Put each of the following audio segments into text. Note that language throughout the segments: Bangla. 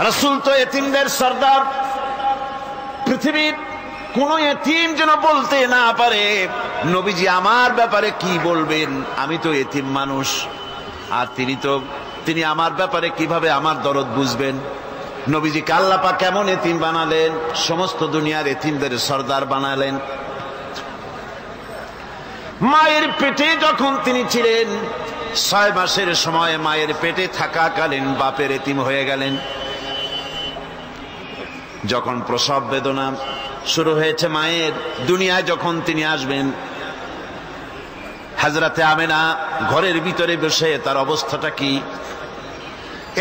রাসূল তো এতিমদের সর্দার। পৃথিবীর কোন এতিম যেন বলতে না পারে নবীজি আমার ব্যাপারে কি বলবেন, আমি তো এতিম মানুষ, আর তিনি আমার ব্যাপারে কিভাবে আমার দরদ বুঝবেন। নবীজিকে আল্লাহ পাক কেমন এতিম বানালেন, সমস্ত দুনিয়ার এতিমদের সর্দার বানালেন। মায়ের পেটে যখন তিনি ছিলেন 6 মাসের সময় মায়ের পেটে থাকাকালীন বাপের এতিম হয়ে গেলেন। যখন প্রসব বেদনা শুরু হয়েছে মায়ের, দুনিয়ায় যখন তিনি আসবেন, হযরতে আমেনা ঘরের ভিতরে বসে তার অবস্থাটা কি?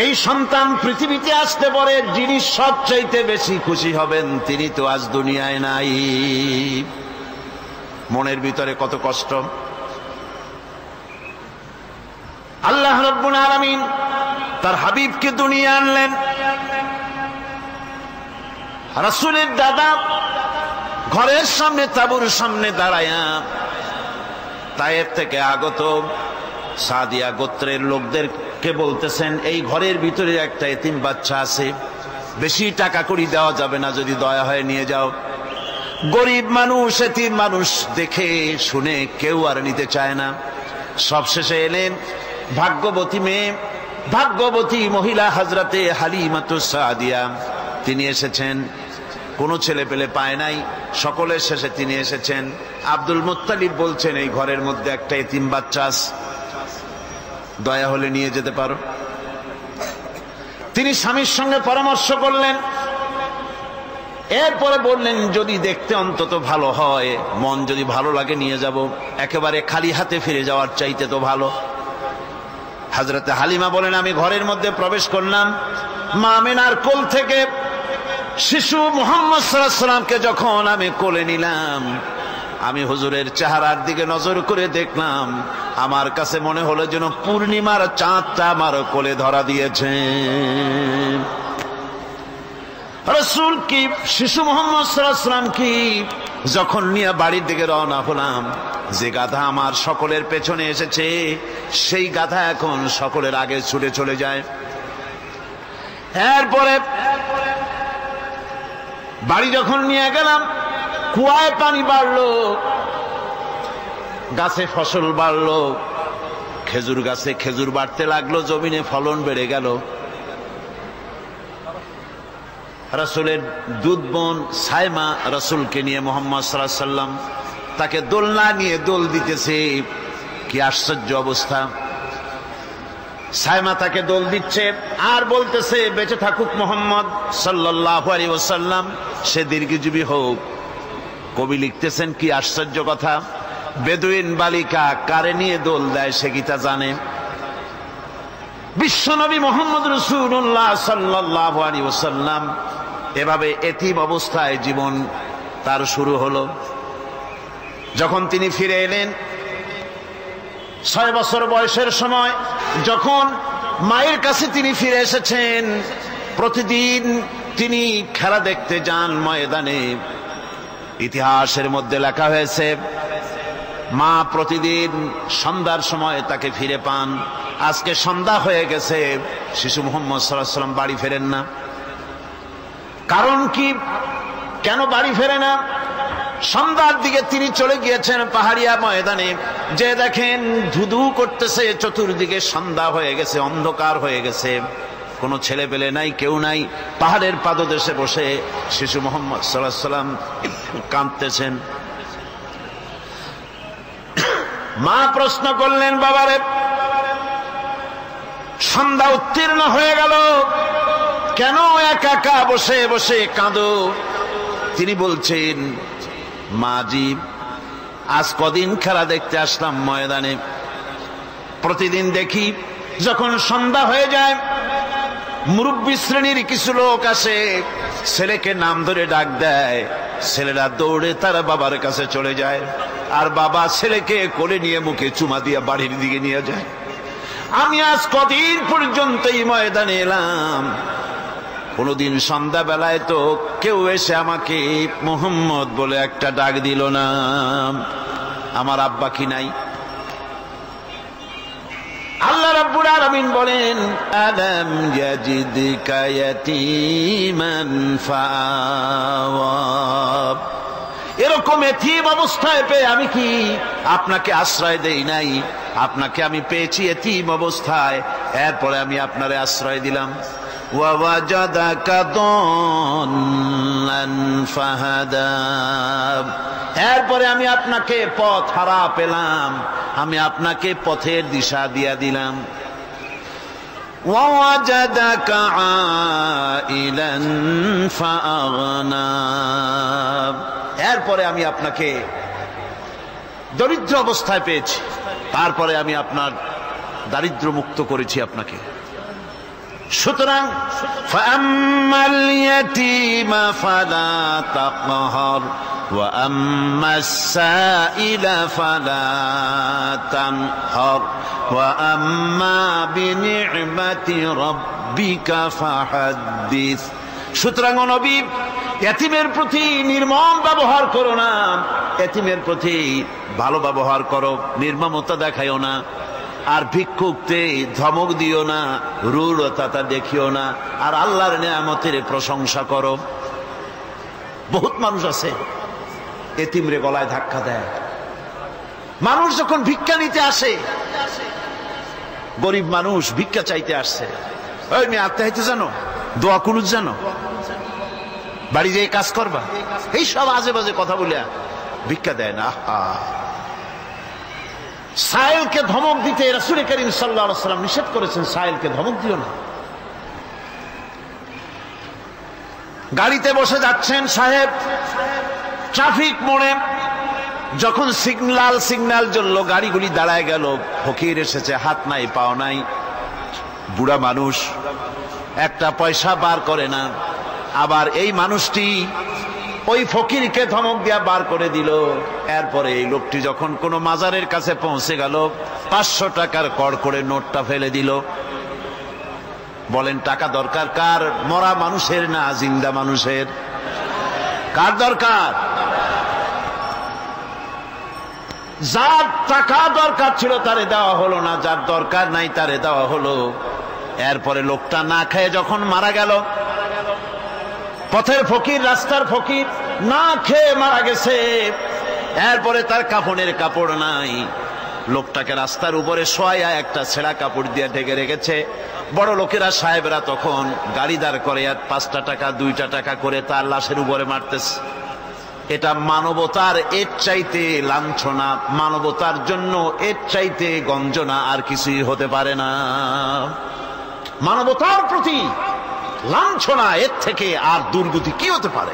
এই সন্তান পৃথিবীতে আসতে পরে যিনি সবচাইতে বেশি খুশি হবেন তিনি তো আজ দুনিয়ায় নাই। মনের ভিতরে কত কষ্ট। আল্লাহ রাব্বুল আলামিন তার হাবিবকে দুনিয়া আনলেন। রাসূলের দাদা ঘরের সামনে তাঁবুর সামনে দাঁড়ায়া তায়েফ থেকে আগত সাদিয়া গোত্রের লোকদেরকে বলতেছেন, এই ঘরের ভিতরে একটা এতিম বাচ্চা আছে, বেশি টাকা কড়ি দেওয়া যাবে না, যদি দয়া হয় নিয়ে যাও। গরিব মানুষ, এতিম মানুষ দেখে শুনে কেউ আর নিতে চায় না। সবশেষে এলেন ভাগ্যবতী মেয়ে, ভাগ্যবতী মহিলা হযরতে হালিমাতুস সাদিয়া। তিনি এসেছেন, কোনো ছেলে পেলে পায় নাই, সকলের শেষে তিনি এসেছেন। আব্দুল মুত্তালিব বলছেন, এই ঘরের মধ্যে একটা এতিম বাচ্চা আছে, দয়া হলে নিয়ে যেতে পারো। তিনি স্বামীর সঙ্গে পরামর্শ করলেন, এরপরে বললেন যদি দেখতে অন্তত ভালো হয়, মন যদি ভালো লাগে নিয়ে যাব, একেবারে খালি হাতে ফিরে যাওয়ার চাইতে তো ভালো। হযরতে হালিমা বলেন, আমি ঘরের মধ্যে প্রবেশ করলাম, মা আমিনার কোল থেকে শিশু মুহাম্মদ সাল্লাল্লাহু আলাইহি ওয়াসাল্লামকে যখন আমি কোলে নিলাম, আমি হুজুরের চেহারার দিকে নজর করে দেখলাম, আমার কাছে মনে হলো যেন পূর্ণিমার চাঁদটা আমার কোলে ধরা দিয়েছে। রাসূল কি শিশু মুহাম্মদ সাল্লাল্লাহু আলাইহি ওয়াসাল্লাম কি যখন নিয়ে বাড়ির দিকে রওনা হলাম, যে গাধা আমার সকলের পেছনে এসেছে সেই গাধা এখন সকলের আগে ছুটে চলে যায়। এরপরে বাড়ি যখন নিয়ে গেলাম, কুয়ায় পানি বাড়লো, গাছে ফসল বাড়লো, খেজুর গাছে খেজুর বাড়তে লাগলো, জমিনে ফলন বেড়ে গেল। রাসূলের দুধ বোন সাইমা রাসূলকে নিয়ে মুহাম্মদ সাল্লাল্লাহু আলাইহি ওয়াসাল্লাম তাকে দোলনা নিয়ে দোল দিতেছে। কি আশ্চর্য অবস্থা! সাইমা তাকে দোল দিচ্ছে আর বলতেছে, বেঁচে থাকুক মুহাম্মদ সাল্লাল্লাহু আলাইহি ওয়াসাল্লাম, সে দীর্ঘজীবী হোক। কবি লিখতেছেন, কি আশ্চর্য কথা, বেদুইন বালিকা কারে নিয়ে দোল দেয় সে কি তা জানে? বিশ্বনবী মুহাম্মদ রাসূলুল্লাহ সাল্লাল্লাহু আলাইহি ওয়াসাল্লাম এভাবে এতিম অবস্থায় জীবন তার শুরু হলো। যখন তিনি ফিরে এলেন 6 বছর বয়সের সময়, যখন মায়ের কাছে তিনি ফিরে এসেছেন, প্রতিদিন তিনি খেলা দেখতে যান ময়দানে। ইতিহাসের মধ্যে লেখা হয়েছে, মা প্রতিদিন সন্ধ্যার সময় তাকে ফিরে পান। আজকে সন্ধ্যা হয়ে গেছে, শিশু মুহাম্মদ সাল্লাল্লাহু আলাইহি ওয়াসাল্লাম বাড়ি ফেরেন না। কারণ কি, কেন বাড়ি ফেরে না? সন্ধ্যার দিকে তিনি চলে গিয়েছেন পাহাড়িয়া ময়দানে, যে দেখেন ধুধু করতেছে, চতুর্দিকে সন্ধ্যা হয়ে গেছে, অন্ধকার হয়ে গেছে, কোনো ছেলে পেলে নাই, কেউ নাই। পাহাড়ের পাদদেশে বসে শিশু মুহাম্মদ সাল্লাল্লাহু আলাইহি ওয়াসাল্লাম কাঁদতেছেন। মা প্রশ্ন করলেন, বাবারে সন্ধ্যা উত্তীর্ণ হয়ে গেল, কেন একা একা বসে বসে কাঁদো? তিনি বলছেন, মাজি আজ কদিন খেলা দেখতে আসলাম ময়দানে, প্রতিদিন দেখি যখন সন্ধ্যা হয়ে যায় মুরব্বী শ্রেণীর কিছু লোক আসে, ছেলেকে নাম ধরে ডাক দেয়, ছেলেরা দৌড়ে তার বাবার কাছে চলে যায়, আর বাবা ছেলেকে কোলে নিয়ে মুখে চুমা দিয়ে বাড়ির দিকে নিয়ে যায়। আমি আজ কদিন পর্যন্ত এই ময়দানে এলাম, কোনদিন সন্ধ্যা বেলায় তো কেউ এসে আমাকে মুহাম্মদ বলে একটা ডাক দিল না। আমার আব্বা কি নাই? আল্লাহ রাব্বুল আলামিন আলামিন বলেন, আলাম ইয়াজিদকা ইয়াতীমান ফাআওয়া, এরকম এতিম অবস্থায় পেয়ে আমি কি আপনাকে আশ্রয় দেই নাই? আপনাকে আমি পেয়েছি এতিম অবস্থায়, এরপরে আমি আপনারে আশ্রয় দিলাম। ওয়া ওয়াজাদাকা দাল্লান ফাহাদা, এরপরে আমি আপনাকে পথ হারা পেলাম, আমি আপনাকে পথের দিশা দিয়া দিলাম। ওয়া ওয়াজাদাকা আইলান ফাআগনা, এরপরে আমি আপনাকে দরিদ্র অবস্থায় পেয়েছি, তারপরে আমি আপনার দারিদ্র মুক্ত করেছি আপনাকে। সুতরাং ফাআম্মাল ইয়াতীমা ফালা তাকহার ওয়া আম্মাস সাইলা ফালা তানহার ওয়া আম্মা বিনি'মাতি রাব্বিকা ফাহাদ্দিস। সুতরাং নবী, এতিমের প্রতি নির্মম ব্যবহার করো না, এতিমের প্রতি ভালো ব্যবহার করো, নির্মমতা দেখাইও না। আর ভিক্ষুককে ধমক দিও না, রূঢ়তা দেখিও না, আর আল্লাহর নিয়ামতের প্রশংসা করো। বহুত মানুষ আছে এতিমরে গলায় ধাক্কা দেয়। মানুষ যখন ভিক্ষা নিতে আসে, গরিব মানুষ ভিক্ষা চাইতে আসছে, ওই মেয়ে আত্মহত্যা জানো, দোয়া কুনুত জানো, বাড়ি যেয়ে কাজ করবা, এই সব আজে বাজে কথা বলে ভিক্ষা দেয় না। সাইলকে ধমক দিতে রাসূল করিম সাল্লাল্লাহু আলাইহি ওয়াসাল্লাম নিষেধ করেছেন, সাইলকে ধমক দিও না। গাড়িতে বসে যাচ্ছেন সাহেব, ট্রাফিক মোড়ে যখন সিগন্যাল জ্বলল, গাড়িগুলি দাঁড়ায় গেল, ফকির এসেছে, হাত নাই পাও নাই, বুড়া মানুষ, একটা পয়সা বার করে না। আবার এই মানুষটি ওই ফকিরকে ধমক দিয়া বার করে দিল। এরপরে এই লোকটি যখন কোনো মাজারের কাছে পৌঁছে গেল, 500 টাকার কড়কড়ে নোটটা ফেলে দিল। বলেন টাকা দরকার কার? মরা মানুষের না জিন্দা মানুষের? কার দরকার? যার টাকা দরকার ছিল তারে দেওয়া হলো না, যার দরকার নাই তারে দেওয়া হলো। এরপরে লোকটা না খেয়ে যখন মারা গেল, পথের ফকির, রাস্তার ফকির, না খেয়ে মারা গেছে। এরপরে তার কাফনের কাপড় নাই, লোকটাকে রাস্তার উপরে শোয়া একটা ছেঁড়া কাপড় দিয়ে ঢেকে রেখেছে। বড় লোকেরা, সাহেবরা তখন গাড়ি দাঁড় করে আর 5টা টাকা 2টা টাকা করে তার লাশের উপরে মারতেছে। এটা মানবতার এর চাইতে লাঞ্ছনা, মানবতার জন্য এর চাইতে গঞ্জনা আর কিছুই হতে পারে না। মানবতার প্রতি লাঞ্ছনা, এর থেকে আর দুর্গতি কি হতে পারে?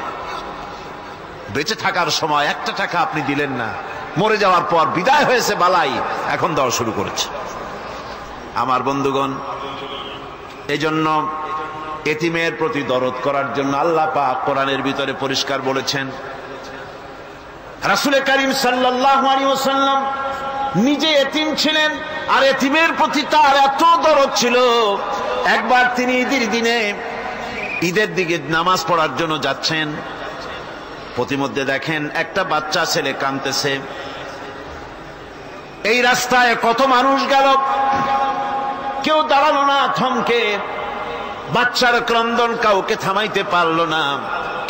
বেঁচে থাকার সময় 1টা টাকা আপনি দিলেন না, মরে যাওয়ার পর বিদায় হয়েছে বালাই, এখন দেওয়া শুরু করেছে। আমার বন্ধুগণ, এই জন্য এতিমের প্রতি দরদ করার জন্য আল্লাহ পাক কোরআনের ভিতরে পরিষ্কার বলেছেন। রাসূল করিম সাল্লাল্লাহু আলাইহি ওয়াসাল্লাম নিজে এতিম ছিলেন, আর এতিমের প্রতি তার এত দরদ ছিল, একবার তিনি ঈদের দিকে নামাজ পড়ার জন্য যাচ্ছেন। প্রতিমধ্যে দেখেন একটা বাচ্চা ছেলে কাঁদতেছে। এই রাস্তায় কত মানুষ গেল, কেউ দাঁড়ালো না থমকে, বাচ্চার ক্রন্দন কাউকে থামাইতে পারলো না।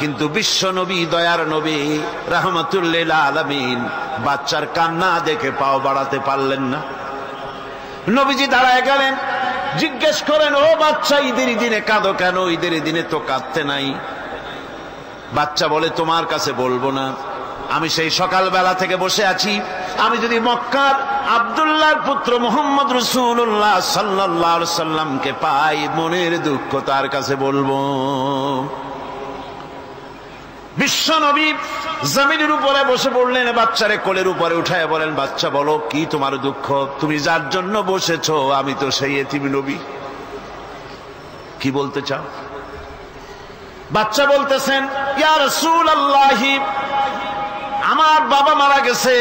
কিন্তু বিশ্ব নবী, দয়ার নবী রাহমাতুল লিল আলামিন বাচ্চার কান্না দেখে পাও বাড়াতে পারলেন না। নবীজি দাঁড়ায় গেলেন, জিজ্ঞেস করেন, ও বাচ্চা, ঈদের দিনে কাঁদো কেন? ঈদের দিনে তো কাঁদতে নাই। বাচ্চা বলে, তোমার কাছে বলবো না, আমি সেই সকালবেলা থেকে বসে আছি, আমি যদি মক্কার আব্দুল্লাহর পুত্র মুহাম্মদ রাসূলুল্লাহ সাল্লাল্লাহু আলাইহি সাল্লামকে পাই, মনের দুঃখ তার কাছে বলবো। বিশ্ব নবী জমিনের উপরে বসে পড়লেন, বাচ্চারে কোলের উপরে উঠায় বলেন, বাচ্চা বলো কি তোমার দুঃখ? তুমি যার জন্য বসেছো আমি তো সেই এতিম নবী, কি বলতে চাও? বাচ্চা বলতেছেন, ইয়া রাসূলুল্লাহ, আমার বাবা মারা গেছে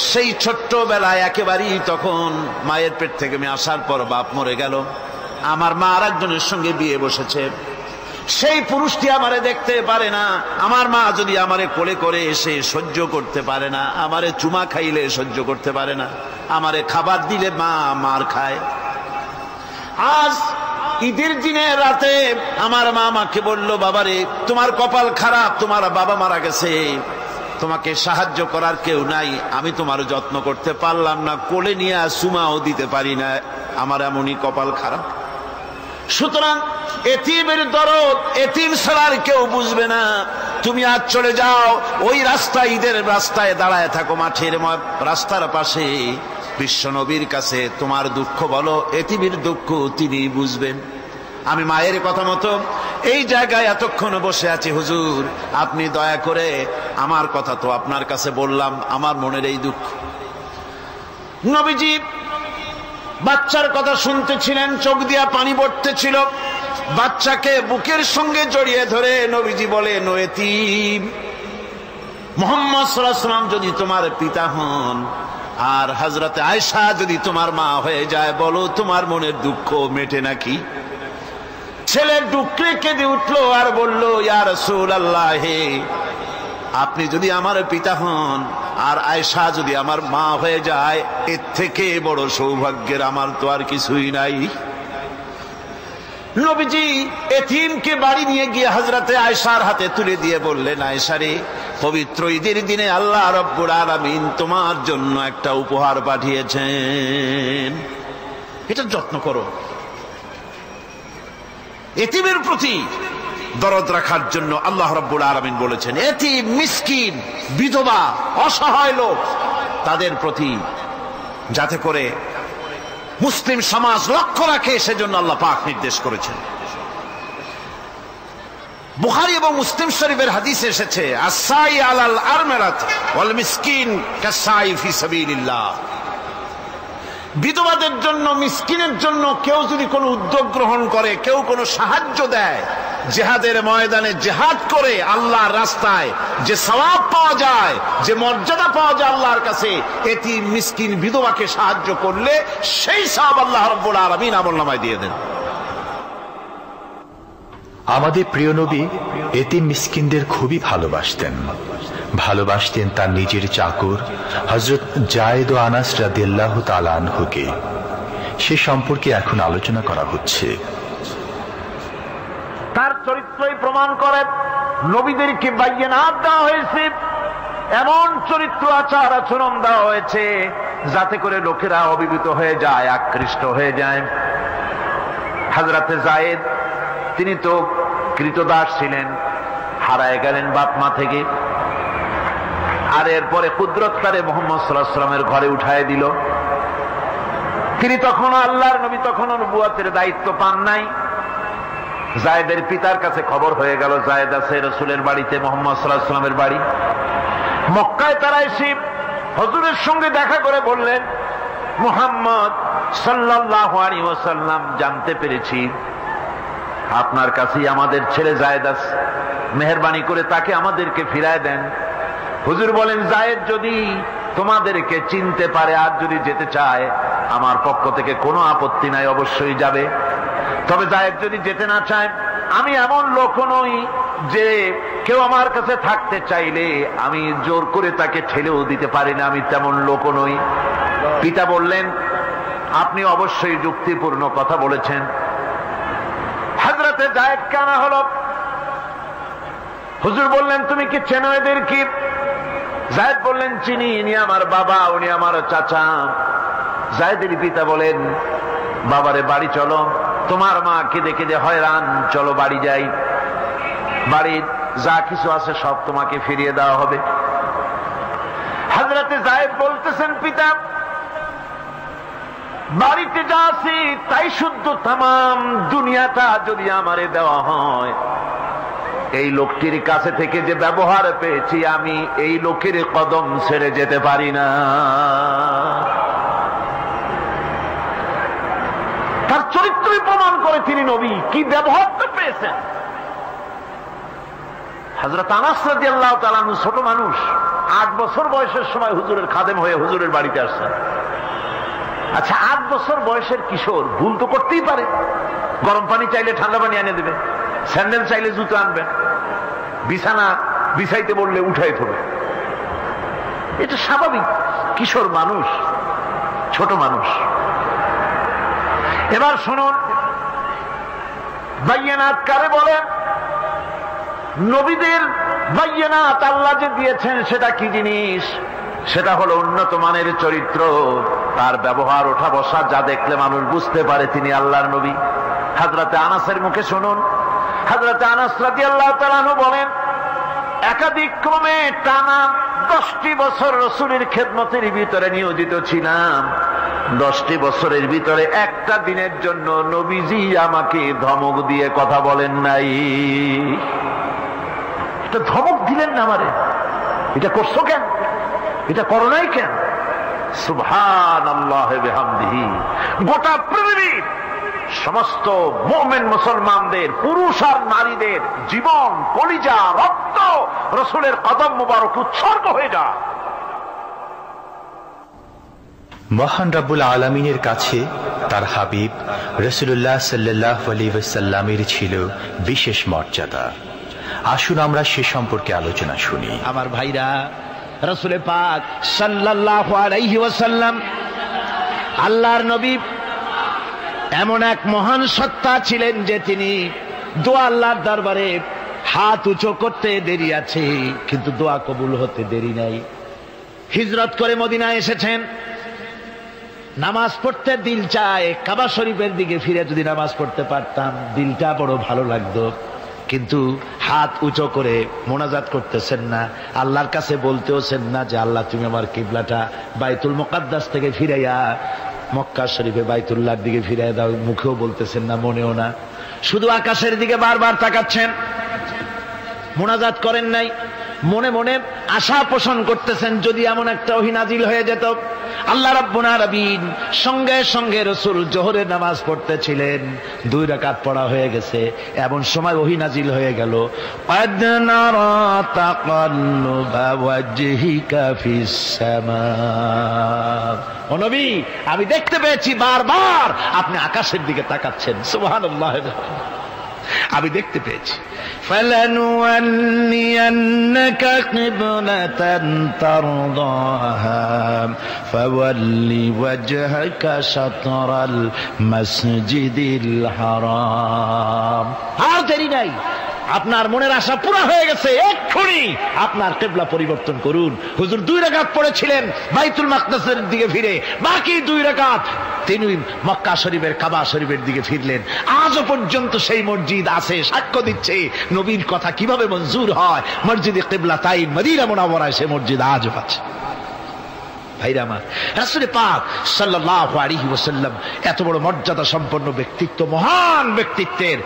সেই ছোট্টবেলায়, একেবারেই তখন মায়ের পেট থেকে আমি আসার পর বাপ মরে গেল। আমার মা আর একজনের সঙ্গে বিয়ে বসেছে, সেই পুরুষটি আমারে দেখতে পারে না। আমার মা যদি আমারে কোলে করে এসে সহ্য করতে পারে না, আমারে চুমা খাইলে সহ্য করতে পারে না, আমারে খাবার দিলে মা মার খায়। আজ ঈদের দিনে রাতে আমার মা আমাকে বলল, বাবারে তোমার কপাল খারাপ, তোমার বাবা মারা গেছে, তোমাকে সাহায্য করার কেউ নাই, আমি তোমার যত্ন করতে পারলাম না, কোলে নিয়ে সুমাও দিতে পারি না, আমার এমনই কপাল খারাপ। সুতরাং এতিমের দরদ এতিম ছাড়ার কেউ বুঝবে না। তুমি আজ চলে যাও, ওই রাস্তায়, ঈদের রাস্তায় দাঁড়ায় থাকো, মাঠের রাস্তার পাশে, বিশ্ব নবীর কাছে তোমার দুঃখ বলো, এতিমের দুঃখ তিনি বুঝবেন। আমি মায়ের কথা মতো এই জায়গায় এতক্ষণ বসে আছি, হুজুর আপনি দয়া করে, আমার কথা তো আপনার কাছে বললাম, আমার মনের এই দুঃখ। নবীজি বাচ্চার কথা শুনতেছিলেন, চোখ দিয়া পানি পড়তেছিল, বাচ্চাকে বুকের সঙ্গে জড়িয়ে ধরে নবীজি বলেন, ও এতিম, মুহাম্মদ সাল্লাল্লাহু আলাইহি ওয়াসাল্লাম যদি তোমার পিতা হন আর হযরতে আয়েশা যদি তোমার মা হয়ে যায়, বলো তোমার মনের দুঃখ মেটে নাকি? ছেলে ডুকরে কেঁদে উঠলো আর বলল, ইয়া রাসূলুল্লাহ, হে আপনি যদি আমার পিতা হন আর আয়েশা যদি আমার মা হয়ে যায়, এর থেকে বড় সৌভাগ্যের আমার তো আর কিছুই নাই। নবীজি এতিমকে বাড়ি নিয়ে গিয়ে হযরতে আয়েশার হাতে তুলে দিয়ে বললেন, আয়েশা রে, পবিত্র ঈদের দিনে আল্লাহ রাব্বুল আলামিন তোমার জন্য একটা উপহার পাঠিয়েছেন, এটা যত্ন করো। এতিমের প্রতি দরদ রাখার জন্য আল্লাহ রাব্বুল আলামিন বলেছেন, এতিম, মিসকিন, বিধবা, অসহায় লোক, তাদের প্রতি যাতে করে মুসলিম সমাজ লক্ষ্য রাখে, সেজন্য আল্লাহ পাক নির্দেশ করেছেন। বুখারী এবং মুসলিম শরীফের হাদিসে এসেছে, আস-সাই আলাল আরমালাত ওয়াল মিসকিন কাস-সাই ফি সাবিলিল্লাহ। বিধবাদের জন্য, মিসকিনের জন্য কেউ যদি কোনো উদ্যোগ গ্রহণ করে, কেউ কোনো সাহায্য দেয়, জিহাদের ময়দানে জিহাদ করে আল্লাহর রাস্তায় যে সওয়াব পাওয়া যায়, যে মর্যাদা পাওয়া যায় আল্লাহর কাছে, এতিম, মিসকিন, বিধবাকে সাহায্য করলে সেই সওয়াব আল্লাহ রাব্বুল আলামিন আমলনামায় দিয়ে দেন। আমাদের প্রিয় নবী এতিম মিসকিনদের খুবই ভালোবাসতেন। ভালোবাসতেন তার নিজের চাকর হযরত যায়েদ ও আনাস রাদিয়াল্লাহু তাআলা আনহুকে। সে সম্পর্কে এখন আলোচনা করা হচ্ছে। তার চরিত্রই প্রমাণ করে, নবীদেরকে বাইয়িনাত দেওয়া হয়েছে, এমন চরিত্র, আচার আচরণ দেওয়া হয়েছে যাতে করে লোকেরা অভিভূত হয়ে যায়, আকৃষ্ট হয়ে যায়। হযরতে যায়েদ, তিনি তো কৃতদাস ছিলেন, হারায় গেলেন বাপ মা থেকে, আর এরপরে কুদরত তারে মুহাম্মদ সাল্লাল্লাহু আলাইহি ওয়াসাল্লামের ঘরে উঠায় দিল। তিনি তখন আল্লাহর নবী, তখন নবুয়তের দায়িত্ব পান নাই। যায়েদের পিতার কাছে খবর হয়ে গেল, যায়েদ আছে রাসূলের বাড়িতে, মুহাম্মদ সাল্লাল্লাহু আলাইহি ওয়াসাল্লামের বাড়ি মক্কায়। তারা এসে হুজুরের সঙ্গে দেখা করে বললেন, মুহাম্মদ সাল্লাল্লাহু আলাইহি ওয়াসাল্লাম, জানতে পেরেছি আপনার কাছেই আমাদের ছেলে যায়েদ আছে, মেহেরবানি করে তাকে আমাদেরকে ফিরায় দেন। হুজুর বলেন, যায়েদ যদি তোমাদেরকে চিনতে পারে আর যদি যেতে চায়, আমার পক্ষ থেকে কোনো আপত্তি নাই, অবশ্যই যাবে। তবে যায়েদ যদি যেতে না চায়, আমি এমন লোক নই যে কেউ আমার কাছে থাকতে চাইলে আমি জোর করে তাকে ঠেলেও দিতে পারি না, আমি তেমন লোক নই। পিতা বললেন, আপনি অবশ্যই যুক্তিপূর্ণ কথা বলেছেন। হযরতে যায়েদ কানা হলো। হুজুর বললেন, তুমি কি চেনো এদের? কি? যায়েদ বললেন, চিনি, ইনি আমার বাবা, উনি আমার চাচা। যায়েদের পিতা বলেন, বাবারে বাড়ি চলো, তোমার মা কেঁদে কেঁদে হয়রান, চলো বাড়ি যাই, বাড়ির যা কিছু আছে সব তোমাকে ফিরিয়ে দেওয়া হবে। হযরতে যায়েদ বলতেছেন, পিতা বাড়িতে যা আছি তাই শুদ্ধ, তামাম দুনিয়াটা যদি আমারে দেওয়া হয়, এই লোকটির কাছে থেকে যে ব্যবহার পেয়েছি, আমি এই লোকের কদম ছেড়ে যেতে পারি না। তার চরিত্রই প্রমাণ করে তিনি নবী, কি ব্যবহারটা পেয়েছেন। হযরত আনাস রাদিয়াল্লাহু তাআলা আনহু ছোট মানুষ, 8 বছর বয়সের সময় হুজুরের খাদেম হয়ে হুজুরের বাড়িতে আসছেন। আচ্ছা, 8 বছর বয়সের কিশোর ভুল তো করতেই পারে, গরম পানি চাইলে ঠান্ডা পানি এনে দেবে, স্যান্ডেল চাইলে জুতো আনবে, বিছানা বিছাইতে বললে উঠাই থবে, এটা স্বাভাবিক। কিশোর মানুষ, ছোট মানুষ। এবার শুনুন, বাইয়ানাত কারে বলেন? নবীদের বাইয়ানাত আল্লাহ যে দিয়েছেন সেটা কি জিনিস? সেটা হলো উন্নত মানের চরিত্র, তার ব্যবহার, ওঠা বসা যা দেখলে মানুষ বুঝতে পারে তিনি আল্লাহর নবী। হযরতে আনাসের মুখে শুনুন, হযরতে আনাস রাদিয়াল্লাহু তাআলা আনহু বলেন, একাধিক ক্রমে টানা 10টি বছর রাসূলের খেদমতের ভিতরে নিয়োজিত ছিলাম। 10টি বছরের ভিতরে একটা দিনের জন্য নবীজি আমাকে ধমক দিয়ে কথা বলেন নাই। এটা ধমক দিলেন না আমারে, এটা করছো কেন, এটা করো নাই কেন? সুবহানাল্লাহ বিহামদিহি। গোটা পৃথিবীর সমস্ত মুমিন মুসলমানদের, পুরুষ আর নারীদের জীবন, কলিজা, রক্ত রাসূলের কদম মুবারক উৎসর্গ হয়ে যায়। মহান রব্বুল আলামিনের কাছে তার হাবিব রাসূলুল্লাহ সাল্লাল্লাহু আলাইহি ওয়াসাল্লামের ছিল বিশেষ মর্যাদা। আসুন আমরা সে সম্পর্কে আলোচনা শুনি। আমার ভাইরা, রাসূল পাক সাল্লাল্লাহু আলাইহি ওয়াসাল্লাম আল্লাহর নবী এমন এক মহান সত্তা ছিলেন যে তিনি দোয়া আল্লাহর দরবারে হাত উঁচু করতে দেরি আছে, কিন্তু দোয়া কবুল হতে দেরি নাই। হিজরত করে মদিনায় এসেছেন, নামাজ পড়তে দিল চায়, কাবা শরীফের দিকে ফিরে যদি নামাজ পড়তে পারতাম দিলটা বড় ভালো লাগতো, কিন্তু হাত উঁচু করে মোনাজাত করতেছেন না, আল্লাহর কাছে বলতেওছেন না যে আল্লাহ তুমি আমার কিবলাটা বাইতুল মুকাদ্দাস থেকে ফিরাইয়া মক্কা শরীফে বাইতুল্লাহর দিকে ফিরাইয়া দাও, মুখেও বলতেছেন না, মনেও না, শুধু আকাশের দিকে বারবার তাকাচ্ছেন, মোনাজাত করেন নাই। মনে মনে আশা পোষণ করতেছেন যদি এমন একটা ওহী নাজিল হয়ে যেত। আল্লাহ রাব্বুল আলামিন সঙ্গে সঙ্গে রাসূল জোহরের নামাজ পড়তেছিলেন, 2 রাকাত পড়া হয়ে গেছে, এমন সময় ওহী নাজিল হয়ে গেল, ক্বাদ নারা তাকাল্লুবা ওয়াজহিকা ফিস সামা। ও নবী, আমি দেখতে পেয়েছি বারবার আপনি আকাশের দিকে তাকাচ্ছেন। সুবহানাল্লাহ, আমি দেখতে পেয়েছি। ফালানুওয়াল্লিয়ান্নাকা কিবলাতান তারদাহা ফাওয়াল্লি ওয়াজহাকা শাতরাল মাসজিদিল হারাম। আর দেরি নাই, আপনার মনের আশা পুরা হয়ে গেছে, এক্ষুনি আপনার কিবলা পরিবর্তন করুন। হুজুর 2 রাকাত পড়েছিলেন বাইতুল মাকদাসের দিকে ফিরে, বাকি 2 রাকাত তিনি মক্কা শরীফের কাবা শরীফের দিকে ফিরলেন। আজও পর্যন্ত সেই মসজিদ আছে, সাক্ষ্য দিচ্ছে নবীর কথা কিভাবে মঞ্জুর হয়। মসজিদে কিবলাতাইন মদিনা মুনাওয়ারায় সে মসজিদ আজও আছে। ভাইরা আমার, রাসূল পাক সাল্লাল্লাহু আলাইহি ওয়াসাল্লাম এত বড় মর্যাদা সম্পন্ন ব্যক্তিত্ব, মহান ব্যক্তিত্বের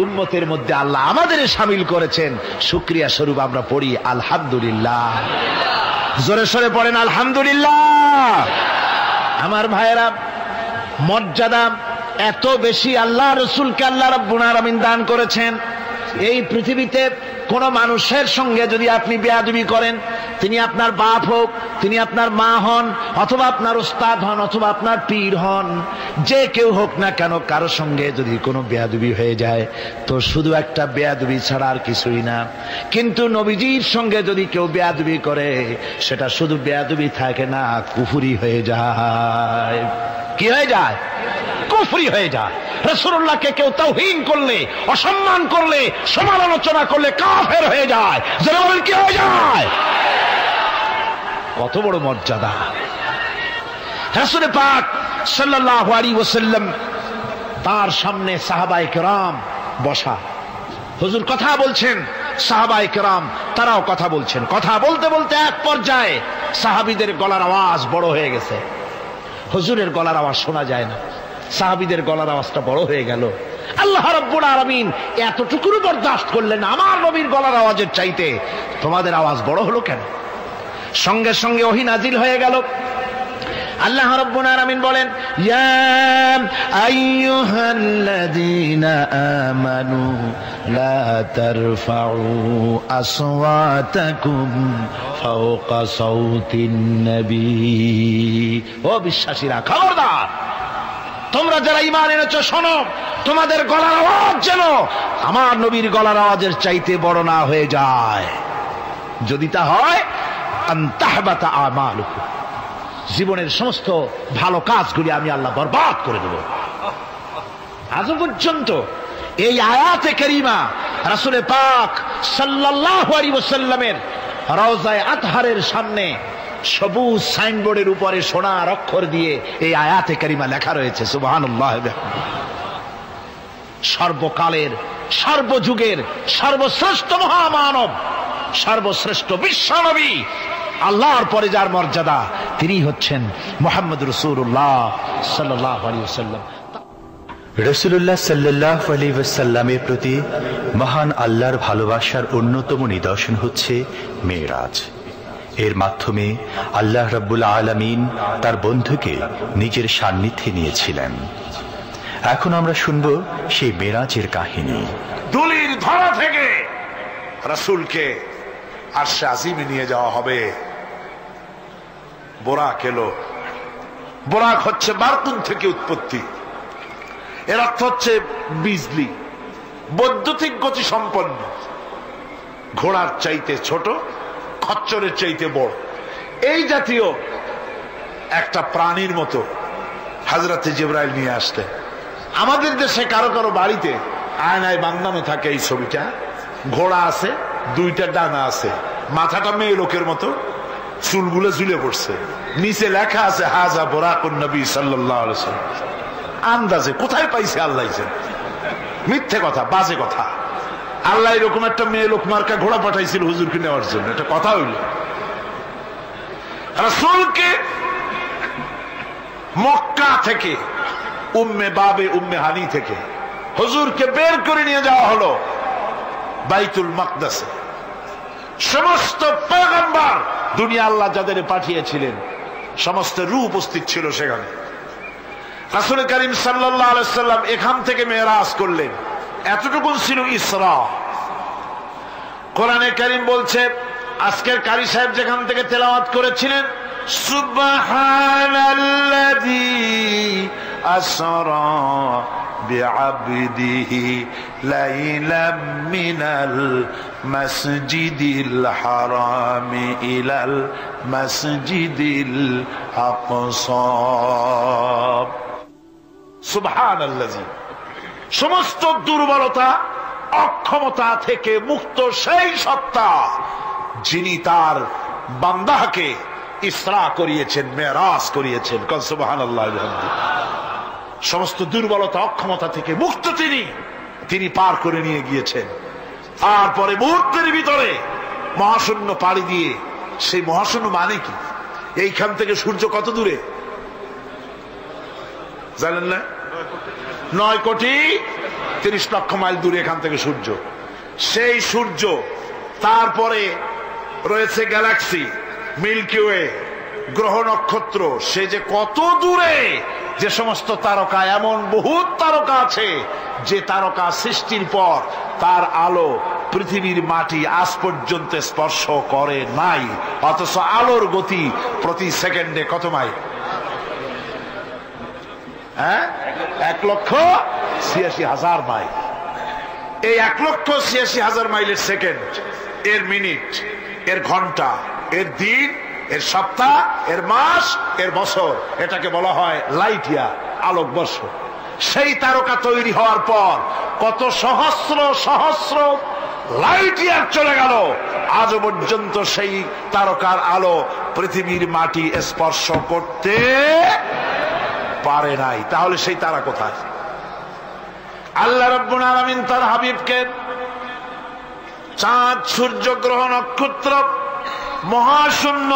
উম্মতের মধ্যে আল্লাহ আমাদের শামিল করেছেন। শুকরিয়া স্বরূপ আমরা পড়ি আলহামদুলিল্লাহ। জোরে সরে পড়েন আলহামদুলিল্লাহ। আমার ভাইয়েরা, মর্যাদা এত বেশি আল্লাহ রাসূলকে আল্লাহ রাব্বুল আলামিন দান করেছেন। এই পৃথিবীতে কোন মানুষের সঙ্গে যদি আপনি বেয়াদবি করেন, তিনি আপনার বাপ হোক, তিনি আপনার মা হন, অথবা আপনার উস্তাদ হন, অথবা আপনার পীর হন, যে কেউ হোক না কেন, কারো সঙ্গে যদি কোনো বেয়াদবি হয়ে যায় তো শুধু একটা বেয়াদবি ছাড়া আর কিছুই না। কিন্তু নবীজির সঙ্গে যদি কেউ বেয়াদবি করে সেটা শুধু বেয়াদবি থাকে না, কুফরি হয়ে যায়। কি হয়ে যায়? কুফরি হয়ে যায়। রাসূলুল্লাহকে কেউ তাওহীন করলে, অসম্মান করলে, সমালোচনা করলে কাফের হয়ে যায়। যারা বলেন কি হয়ে যায়? কত বড় মর্যাদা। রাসূল পাক সাল্লাল্লাহু আলাইহি ওয়াসাল্লাম, তার সামনে সাহাবায়ে কেরাম বসা, হুজুর কথা বলছেন, সাহাবায়ে কেরাম তারাও কথা বলছেন। কথা বলতে বলতে এক পর্যায়ে সাহাবীদের গলার আওয়াজ বড় হয়ে গেছে, হুজুরের গলার আওয়াজ শোনা যায় না, সাহাবীদের গলার আওয়াজটা বড় হয়ে গেল। আল্লাহ রাব্বুল আলামিন এতটুকুও বরদাস্ত করলেন, আমার নবীর গলার আওয়াজের চাইতে তোমাদের আওয়াজ বড় হলো কেন? সঙ্গে সঙ্গে ওহী নাজিল হয়ে গেল। আল্লাহ রাব্বুল আলামিন বলেন, ইয়া আইয়ুহাল্লাযীনা আমানু লা তারফাউ আসওয়াতাকুম ফাওকা সাওতিন নবী। ও বিশ্বাসীরা, খবরদার, তোমরা যারা ঈমান এনেছো শোনো, তোমাদের গলার আওয়াজ যেন আমার নবীর গলার আওয়াজের চাইতে বড় না হয়ে যায়। যদি তা হয়, আনতাহবাতা আমালুকুম, জীবনের সমস্ত ভালো কাজগুলি আমি আল্লাহ বরবাদ করে দেব। আজ পর্যন্ত এই আয়াতে কারিমা রাসূল পাক সাল্লাল্লাহু আলাইহি ওয়াসাল্লামের রওজায়ে আতহারের সামনে সবুজ সাইনবোর্ডের উপরে সোনার অক্ষর দিয়ে এই আয়াতে কারিমা লেখা রয়েছে। সুবহানাল্লাহ। সর্বকালের, সর্বযুগের সর্বশ্রেষ্ঠ মহামানব, সর্বশ্রেষ্ঠ বিশ্বনবী, আল্লাহর পরে যার মর্যাদা, তিনি হচ্ছেন মুহাম্মদ রাসূলুল্লাহ সাল্লাল্লাহু আলাইহি ওয়াসাল্লাম। রাসূলুল্লাহ সাল্লাল্লাহু আলাইহি ওয়াসাল্লামের প্রতি মহান আল্লাহর ভালোবাসার অন্যতম নিদর্শন হচ্ছে মেরাজ। এর মাধ্যমে আল্লাহ রাব্বুল আলামিন তার বন্ধুকে নিজের সান্নিধ্যে নিয়েছিলেন। এখন আমরা শুনব সেই মেরাজের কাহিনী। দুলির ধরা থেকে রাসূলকে আরশে আজিমে নিয়ে যাওয়া হবে। বোরাক এলো। বোরাক হচ্ছে বারকুন থেকে উৎপত্তি। এর অর্থ হচ্ছে বিজলি, বৈদ্যুতিক গতি সম্পন্ন, ঘোড়ার চাইতে ছোট, খচ্চরের চাইতে বড়, এই জাতীয় একটা প্রাণীর মতো হযরতে জিবরাইল নিয়ে আসলেন। আমাদের দেশে কারো কারো বাড়িতে আয়নায় বাংলানো থাকে এই ছবিটা। ঘোড়া আছে, দুইটা ডানা আছে, মাথাটা মেয়ে লোকের মতো, চুলগুলো ঝুলে পড়ছে, নিচে লেখা আছে হাজা বুরাকুন নবী সাল্লাল্লাহু আলাইহি ওয়াসাল্লাম। আন্দাজে কোথায় পাইছে আল্লাহ জানে, মিথ্যে কথা, বাজে কথা। আল্লাহ এরকম একটা মেয়ে লোক মার্কা ঘোড়া পাঠাইছিল হুজুরকে নেওয়ার জন্য, এটা কথা হইল। রাসূলকে মক্কা থেকে, উম্মে বাবে উম্মে হানি থেকে হুজুরকে বের করে নিয়ে যাওয়া হলো বাইতুল মাকদাসে। সমস্ত পয়গম্বর, দুনিয়া আল্লাহ যাদের পাঠিয়েছিলেন, সমস্ত রূহ উপস্থিত ছিল সেখানে। রাসূল করিম সাল্লাল্লাহু আলাইহি ওয়াসাল্লাম এখান থেকে মেরাজ করলেন। এতটুকু ছিল ইসরা। কোরআনে কারীম বলছে, আজকের কারি সাহেব যেখান থেকে তেলাওয়াত করেছিলেন, সুবহানাল্লাযী আসরা বিআবদিহি লাইলাম মিনাল মাসজিদিল হারামি ইলাল মাসজিদিল আকসা। সুবহানাল্লাযী, সমস্ত দুর্বলতা, অক্ষমতা থেকে মুক্ত সেই সত্তা যিনি তার বান্দাকে ইসরা করিয়েছেন, মেরাজ করিয়েছেন। সুবহানাল্লাহ। সমস্ত দুর্বলতা, অক্ষমতা থেকে মুক্ত তিনি পার করে নিয়ে গিয়েছেন। তারপরে মুহূর্তের ভিতরে মহাশূন্য পাড়ি দিয়ে, সেই মহাশূন্য মানে কি? এইখান থেকে সূর্য কত দূরে জানেন না? 9,30,00,000 মাইল দূরে এখান থেকে সূর্য। সেই সূর্য, তারপরে রয়েছে গ্যালাক্সি, মিল্কি ওয়ে, গ্রহ নক্ষত্র, সে যে কত দূরে, যে সমস্ত তারকা, এমন বহুত তারকা আছে যে তারকা সৃষ্টির পর তার আলো পৃথিবীর মাটি আজ পর্যন্ত স্পর্শ করে নাই, অথচ আলোর গতি প্রতি সেকেন্ডে কত মাইল? 1,86,000 মাইল। এই 1,86,000 মাইলের সেকেন্ড, এর মিনিট, এর ঘন্টা, এর দিন, এর সপ্তাহ, এর মাস, এর বছর, এটাকে বলা হয় লাইট ইয়ার, আলোকবর্ষ। সেই তারকা তৈরি হওয়ার পর কত সহস্র সহস্র লাইট ইয়ার চলে গেল, আজও পর্যন্ত সেই তারকার আলো পৃথিবীর মাটি স্পর্শ করতে পারে নাই। তাহলে সেই তারা কোথায়? আল্লাহ রাব্বুল আলামিন তার হাবিবকে চাঁদ, সূর্য, গ্রহ, নক্ষত্র, মহাশূন্য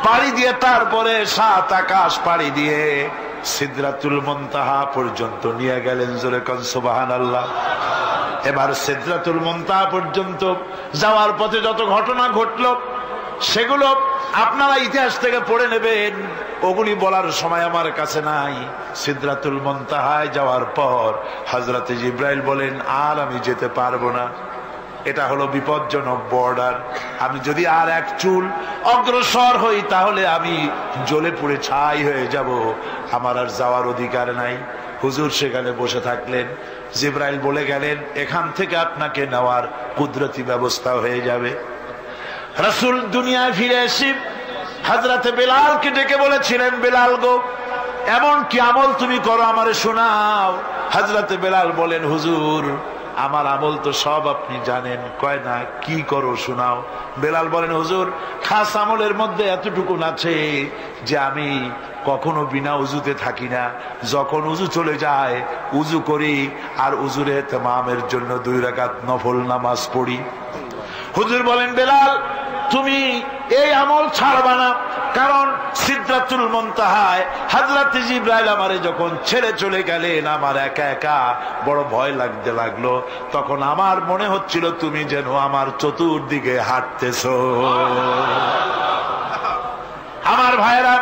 পাড়ি দিয়ে, তারপরে 7 আকাশ পাড়ি দিয়ে সিদরাতুল মুনতাহা পর্যন্ত নিয়ে গেলেন। জোরে কোন সুবহানাল্লাহ। এবার সিদরাতুল মুনতাহা পর্যন্ত যাওয়ার পথে যত ঘটনা ঘটল, সেগুলো আপনারা ইতিহাস থেকে পড়ে নেবেন, ওগুলি বলার সময় আমার কাছে নাই। সিদরাতুল মুনতাহায় যাওয়ার পর হযরত জিবরাইল বলেন, আর আমি যেতে পারবো না, এটা হলো বিপজ্জনক বর্ডার। আমি যদি আর এক চুল অগ্রসর হই তাহলে আমি জ্বলে পুড়ে ছাই হয়ে যাব, আমার আর যাওয়ার অধিকার নাই। হুজুর সেখানে বসে থাকলেন। জিবরাইল বলে গেলেন, এখান থেকে আপনাকে নেওয়ার কুদরতি ব্যবস্থা হয়ে যাবে। রাসূল দুনিয়ায় ফিরে এসে হযরত বেলালকে ডেকে বলেছিলেন, বেলাল গো, এমন কি আমল তুমি করো আমারে শোনাও। হযরতে বেলাল বলেন, হুজুর আমার আমল তো সব আপনি জানেন। কয় না, কি করো শোনাও। বেলাল বলেন, হুজুর খাস আমলের মধ্যে এতটুকু আছে যে আমি কখনো বিনা উজুতে থাকি না, যখন উজু চলে যায় উজু করি আর উজুর ইহতিমামের জন্য 2 রাকাত নফল নামাজ পড়ি। হুজুর বলেন, বেলাল তুমি এই আমল ছাড়বা না, কারণ সিদরাতুল মুনতাহায় হযরত জিবরাইল আমারে যখন ছেড়ে চলে গেলেন, আমার একা একা বড় ভয় লাগতে লাগলো। তখন আমার মনে হচ্ছিল তুমি যেন আমার চতুর্দিকে হাঁটতেছো। আমার ভাইরা,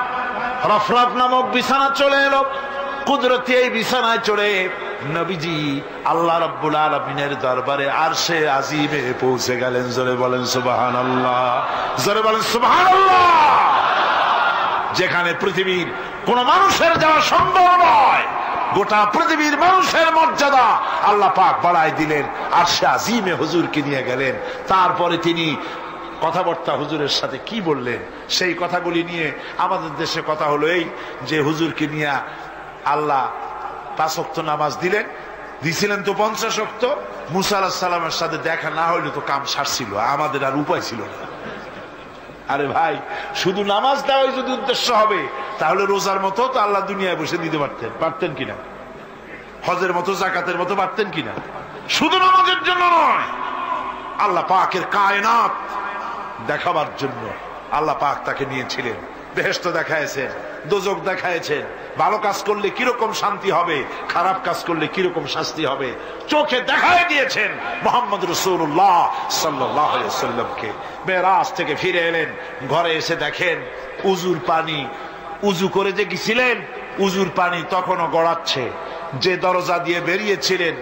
রফরফ নামক বিছানা চলে এলো। কুদরতি এই বিছানায় চড়ে নবীজি আল্লাহ রাব্বুল আলামিনের দরবারে আরশে আজিমে পৌঁছে গেলেন। জোরে বলেন সুবহানাল্লাহ, জোরে বলেন সুবহানাল্লাহ। যেখানে পৃথিবীর কোন মানুষের যাওয়া সম্ভব নয়, গোটা পৃথিবীর মানুষের মর্যাদা আল্লাহ পাক বাড়ায় দিলেন, আরশে আজিমে হুজুরকে নিয়ে গেলেন। তারপরে তিনি কথাবার্তা হুজুরের সাথে কি বললেন, সেই কথাগুলি নিয়ে আমাদের দেশে কথা হলো এই যে হুজুরকে নিয়ে আল্লাহ 5 ওয়াক্ত নামাজ দিছিলেন তো 50 ওয়াক্ত। মুসা আলাইহিস সালামের সাথে দেখা না হইলে তো কাম সারছিল, আমাদের আর উপায় ছিল না। আরে ভাই, শুধু নামাজ দেওয়াই যদি উদ্দেশ্য হবে তাহলে রোজার মতো তো আল্লাহ দুনিয়ায় বসে দিতে পারতেন কিনা, হজের মতো জাকাতের মতো পারতেন কিনা। শুধু নামাজের জন্য নয়, আল্লাহ পাকের কায়নাত দেখাবার জন্য আল্লাহ পাক তাকে নিয়েছিলেন। বেহেশত দেখাইছেন, দোজখ দেখাইছেন, ভালো কাজ করলে কিরকম শান্তি হবে, খারাপ কাজ করলে কিরকম শাস্তি হবে চোখে দেখায় দিয়েছেন মুহাম্মদ রাসূলুল্লাহ সাল্লাল্লাহু আলাইহি ওয়াসাল্লামকে। মেরাজ থেকে ফিরে এলেন, ঘরে এসে দেখেন উজুর পানি, উজু করে যে গেছিলেন উজুর পানি তখনও গড়াচ্ছে। যে দরজা দিয়ে বেরিয়েছিলেন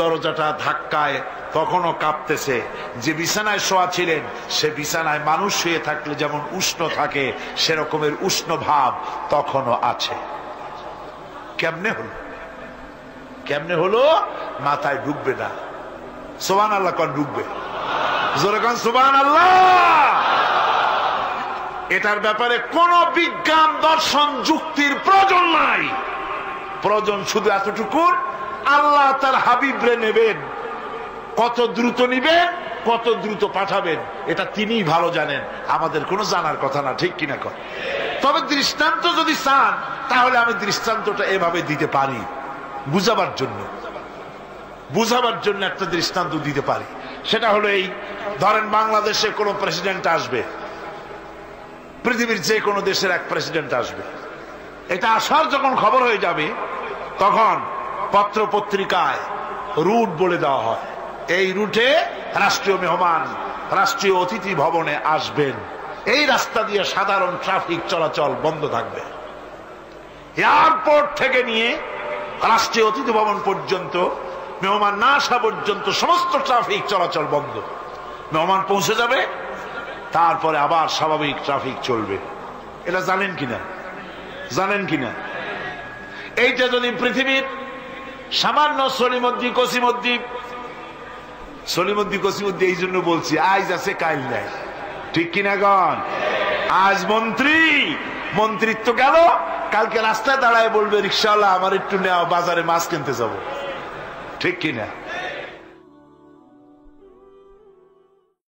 দরজাটা ধাক্কায় তখনও কাঁপতেছে। যে বিছানায় শোয়া ছিলেন সে বিছানায় মানুষ শুয়ে থাকলে যেমন উষ্ণ থাকে সেরকমের উষ্ণ ভাব তখনও আছে। কেমনে হলো? কেমনে হলো? মাথায় ঢুকবে না। সুবহানাল্লাহ কোন ঢুকবে? জোরে কোন সুবহানাল্লাহ। এটার ব্যাপারে কোন বিজ্ঞান দর্শন যুক্তির প্রয়োজন নাই। প্রয়োজন শুধু এতটুকু, আল্লাহ তার হাবিবরে নেবেন, কত দ্রুত নিবেন, কত দ্রুত পাঠাবেন এটা তিনিই ভালো জানেন, আমাদের কোনো জানার কথা না, ঠিক কিনা কর। তবে দৃষ্টান্ত যদি চান তাহলে আমি দৃষ্টান্তটা এভাবে দিতে পারি, বুঝাবার জন্য একটা দৃষ্টান্ত দিতে পারি। সেটা হলো এই, ধরেন বাংলাদেশে কোনো প্রেসিডেন্ট আসবে, পৃথিবীর যে কোনো দেশের এক প্রেসিডেন্ট আসবে। এটা আসার যখন খবর হয়ে যাবে তখন পত্র পত্রিকায় রুট বলে দেওয়া হয়, এই রুটে রাষ্ট্রীয় মেহমান রাষ্ট্রীয় অতিথি ভবনে আসবেন, এই রাস্তা দিয়ে সাধারণ ট্রাফিক চলাচল বন্ধ থাকবে। এয়ারপোর্ট থেকে নিয়ে রাষ্ট্রীয় অতিথি ভবন পর্যন্ত মেহমান না আসা পর্যন্ত সমস্ত ট্রাফিক চলাচল বন্ধ। মেহমান পৌঁছে যাবে, তারপরে আবার স্বাভাবিক ট্রাফিক চলবে। এটা জানেন কিনা? এইটা যদি পৃথিবীর সামান্য সলিমদ্দি কসিমদ্দি এই জন্য বলছি, আজ আছে কাল নাই, ঠিক কিনা গণ? আজ মন্ত্রিত্ব গেল, কালকে রাস্তায় দাঁড়ায় বলবে রিক্সাওয়ালা আমার একটু নেওয়া, বাজারে মাছ কিনতে যাবো, ঠিক কিনা?